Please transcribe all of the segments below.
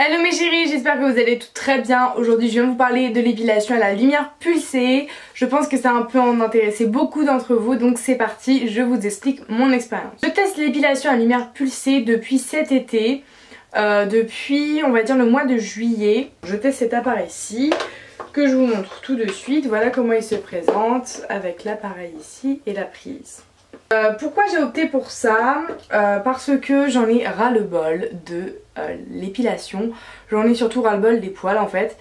Hello mes chéris, j'espère que vous allez toutes très bien. Aujourd'hui je viens vous parler de l'épilation à la lumière pulsée. Je pense que ça a un peu en intéressé beaucoup d'entre vous, donc c'est parti, je vous explique mon expérience. Je teste l'épilation à la lumière pulsée depuis cet été, depuis on va dire le mois de juillet. Je teste cet appareil-ci que je vous montre tout de suite. Voilà comment il se présente avec l'appareil ici et la prise. Pourquoi j'ai opté pour ça? Parce que j'en ai ras-le-bol de l'épilation. J'en ai surtout ras-le-bol des poils en fait.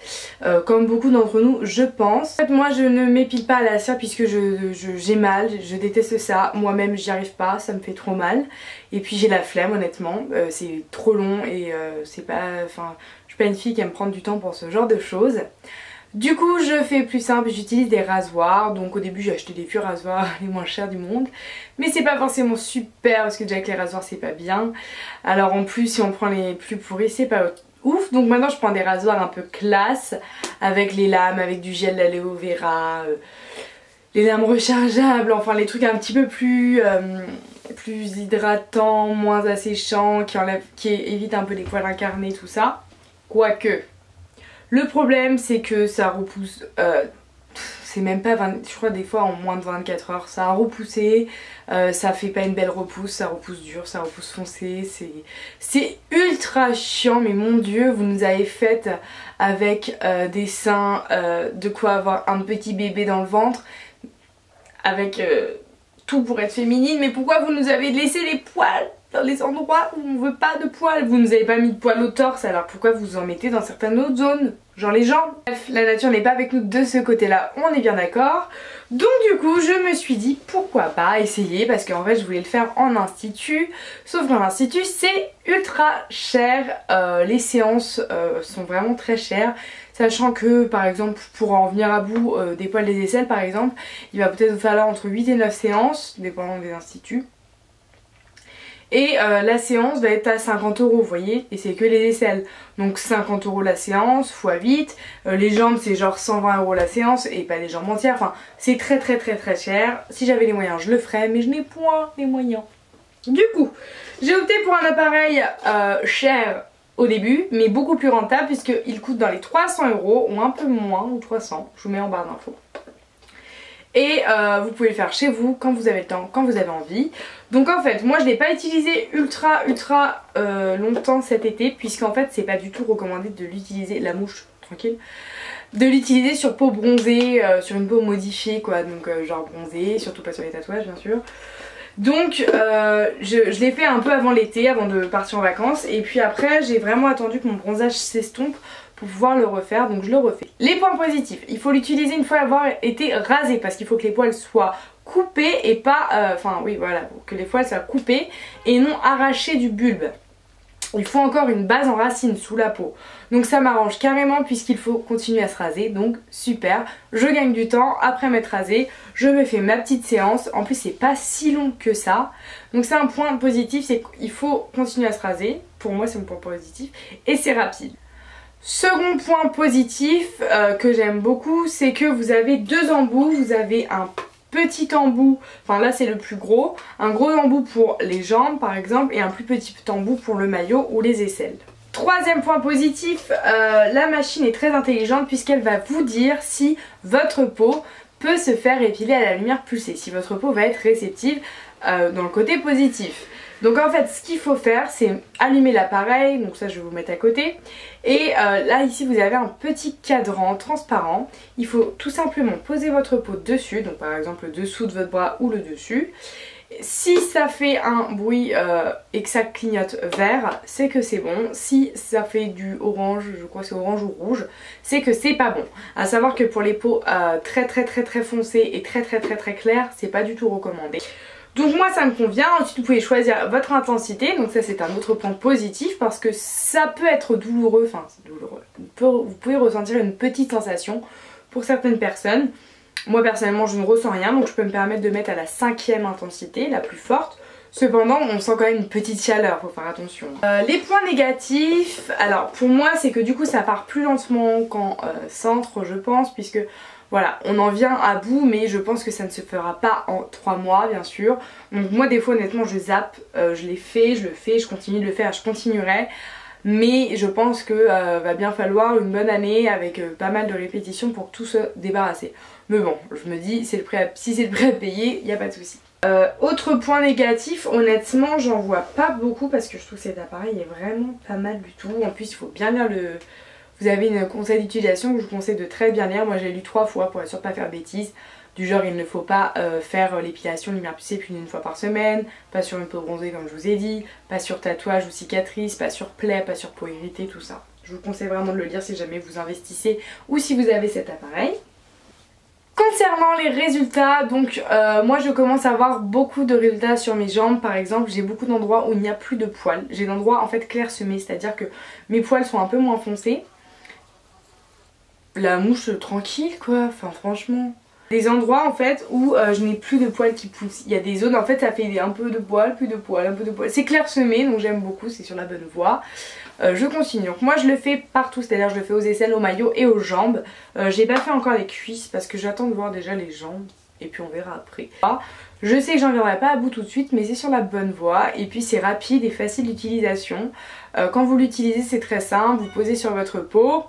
Comme beaucoup d'entre nous je pense. En fait moi je ne m'épile pas à la cire puisque j'ai mal, je déteste ça. Moi-même j'y arrive pas, ça me fait trop mal. Et puis j'ai la flemme honnêtement. C'est trop long et c'est pas... Enfin je suis pas une fille qui aime prendre du temps pour ce genre de choses. Du coup je fais plus simple, j'utilise des rasoirs. Donc au début j'ai acheté des vieux rasoirs les moins chers du monde, mais c'est pas forcément super parce que déjà que les rasoirs c'est pas bien. Alors en plus si on prend les plus pourris c'est pas ouf. Donc maintenant je prends des rasoirs un peu classe, avec les lames, avec du gel d'aloe vera, les lames rechargeables, enfin les trucs un petit peu plus hydratants, moins asséchants, qui évitent un peu les poils incarnés, tout ça. Quoique le problème c'est que ça repousse, c'est même pas 20, je crois des fois en moins de 24 heures, ça a repoussé, ça fait pas une belle repousse, ça repousse dur, ça repousse foncé, c'est ultra chiant, mais mon dieu vous nous avez fait avec des seins, de quoi avoir un petit bébé dans le ventre, avec tout pour être féminine, mais pourquoi vous nous avez laissé les poils dans les endroits où on veut pas de poils? Vous nous avez pas mis de poils au torse, alors pourquoi vous en mettez dans certaines autres zones? Genre les jambes. Bref, la nature n'est pas avec nous de ce côté là, on est bien d'accord. Donc du coup je me suis dit pourquoi pas essayer, parce qu'en fait je voulais le faire en institut. Sauf qu'en institut c'est ultra cher, les séances sont vraiment très chères. Sachant que par exemple pour en venir à bout des poils des aisselles par exemple, il va peut-être vous falloir entre 8 et 9 séances, dépendant des instituts. Et la séance va être à 50 €, vous voyez, et c'est que les aisselles. Donc 50 € la séance, x 8. Les jambes c'est genre 120 € la séance, et pas les jambes entières. Enfin, c'est très cher. Si j'avais les moyens je le ferais, mais je n'ai point les moyens. Du coup, j'ai opté pour un appareil cher au début, mais beaucoup plus rentable, puisqu'il coûte dans les 300 €, ou un peu moins, ou 300, je vous mets en barre d'infos. Et vous pouvez le faire chez vous quand vous avez le temps, quand vous avez envie. Donc en fait moi je l'ai pas utilisé ultra longtemps cet été, puisqu'en fait c'est pas du tout recommandé de l'utiliser, la mouche tranquille, de l'utiliser sur peau bronzée, sur une peau modifiée quoi, donc genre bronzée, surtout pas sur les tatouages bien sûr. Donc je l'ai fait un peu avant l'été, avant de partir en vacances, et puis après j'ai vraiment attendu que mon bronzage s'estompe pour pouvoir le refaire, donc je le refais. Les points positifs, il faut l'utiliser une fois avoir été rasé, parce qu'il faut que les poils soient coupés et pas, enfin oui voilà, que les poils soient coupés et non arrachés du bulbe. Il faut encore une base en racine sous la peau, donc ça m'arrange carrément puisqu'il faut continuer à se raser, donc super, je gagne du temps. Après m'être rasé, je me fais ma petite séance, en plus c'est pas si long que ça, donc c'est un point positif, c'est qu'il faut continuer à se raser, pour moi c'est mon point positif, et c'est rapide. Second point positif que j'aime beaucoup, c'est que vous avez deux embouts, vous avez un petit embout, enfin là c'est le plus gros, un gros embout pour les jambes par exemple, et un plus petit embout pour le maillot ou les aisselles. Troisième point positif, la machine est très intelligente puisqu'elle va vous dire si votre peau peut se faire épiler à la lumière pulsée, si votre peau va être réceptive dans le côté positif. Donc en fait ce qu'il faut faire c'est allumer l'appareil, donc ça je vais vous mettre à côté, et là ici vous avez un petit cadran transparent. Il faut tout simplement poser votre peau dessus, donc par exemple le dessous de votre bras ou le dessus. Si ça fait un bruit et que ça clignote vert, c'est que c'est bon. Si ça fait du orange, je crois que c'est orange ou rouge, c'est que c'est pas bon. À savoir que pour les peaux très foncées et très claires, c'est pas du tout recommandé. Donc moi ça me convient. Ensuite vous pouvez choisir votre intensité, donc ça c'est un autre point positif parce que ça peut être douloureux, enfin c'est douloureux, vous pouvez ressentir une petite sensation pour certaines personnes. Moi personnellement je ne ressens rien, donc je peux me permettre de mettre à la 5e intensité, la plus forte. Cependant on sent quand même une petite chaleur, faut faire attention. Les points négatifs, alors pour moi c'est que du coup ça part plus lentement qu'en centre je pense, puisque voilà, on en vient à bout, mais je pense que ça ne se fera pas en 3 mois bien sûr. Donc moi des fois honnêtement je zappe, je l'ai fait, je le fais, je continue de le faire, je continuerai. Mais je pense que va bien falloir une bonne année avec pas mal de répétitions pour tout se débarrasser. Mais bon, je me dis, si c'est le prêt à payer, il n'y a pas de souci. Autre point négatif, honnêtement j'en vois pas beaucoup parce que je trouve que cet appareil est vraiment pas mal du tout. En plus il faut bien lire le... Vous avez une conseil d'utilisation que je vous conseille de très bien lire. Moi j'ai lu 3 fois pour être sûr de pas faire de bêtises. Du genre il ne faut pas faire l'épilation lumière pulsée plus d'une fois par semaine, pas sur une peau bronzée comme je vous ai dit, pas sur tatouage ou cicatrice, pas sur plaie, pas sur peau irritée, tout ça. Je vous conseille vraiment de le lire si jamais vous investissez ou si vous avez cet appareil. Concernant les résultats, donc moi je commence à avoir beaucoup de résultats sur mes jambes. Par exemple j'ai beaucoup d'endroits où il n'y a plus de poils. J'ai d'endroits en fait clairsemés, c'est-à-dire que mes poils sont un peu moins foncés. La mouche tranquille quoi, enfin franchement. Des endroits en fait où je n'ai plus de poils qui poussent. Il y a des zones en fait ça fait un peu de poils, plus de poils, un peu de poils. C'est clairsemé donc j'aime beaucoup, c'est sur la bonne voie. Je continue, donc moi je le fais partout, c'est à dire je le fais aux aisselles, au maillot et aux jambes. J'ai pas fait encore les cuisses parce que j'attends de voir déjà les jambes et puis on verra après. Je sais que j'en viendrai pas à bout tout de suite mais c'est sur la bonne voie et puis c'est rapide et facile d'utilisation. Quand vous l'utilisez c'est très simple, vous posez sur votre peau.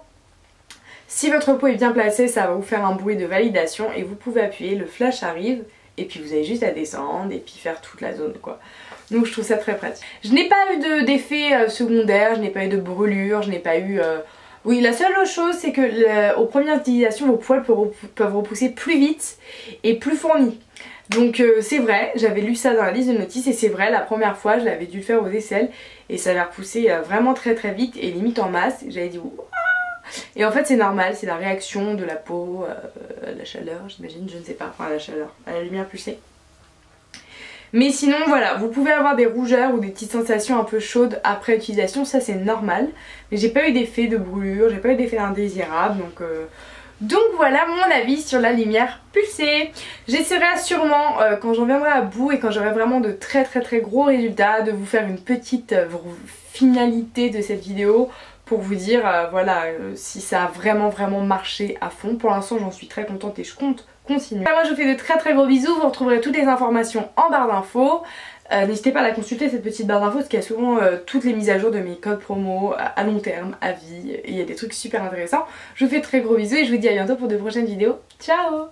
Si votre peau est bien placée, ça va vous faire un bruit de validation et vous pouvez appuyer, le flash arrive et puis vous avez juste à descendre et puis faire toute la zone quoi. Donc je trouve ça très pratique. Je n'ai pas eu d'effet secondaire, je n'ai pas eu de brûlure, je n'ai pas eu... Oui, la seule autre chose c'est que aux premières utilisations vos poils peuvent repousser plus vite et plus fournis. Donc c'est vrai, j'avais lu ça dans la liste de notices et c'est vrai, la première fois je l'avais dû le faire aux aisselles et ça avait repoussé vraiment très vite et limite en masse. J'avais dit ouah. Et en fait c'est normal, c'est la réaction de la peau, la chaleur j'imagine, je ne sais pas, enfin la chaleur, à la lumière pulsée. Mais sinon voilà, vous pouvez avoir des rougeurs ou des petites sensations un peu chaudes après utilisation, ça c'est normal. Mais j'ai pas eu d'effet de brûlure, j'ai pas eu d'effet indésirable, donc voilà mon avis sur la lumière pulsée. J'essaierai sûrement quand j'en viendrai à bout et quand j'aurai vraiment de très gros résultats de vous faire une petite finalité de cette vidéo pour vous dire voilà si ça a vraiment marché à fond. Pour l'instant j'en suis très contente et je compte continuer. Moi je vous fais de très gros bisous, vous retrouverez toutes les informations en barre d'infos. N'hésitez pas à la consulter cette petite barre d'infos parce qu'il y a souvent toutes les mises à jour de mes codes promo à long terme, à vie, et il y a des trucs super intéressants. Je vous fais de très gros bisous et je vous dis à bientôt pour de prochaines vidéos. Ciao!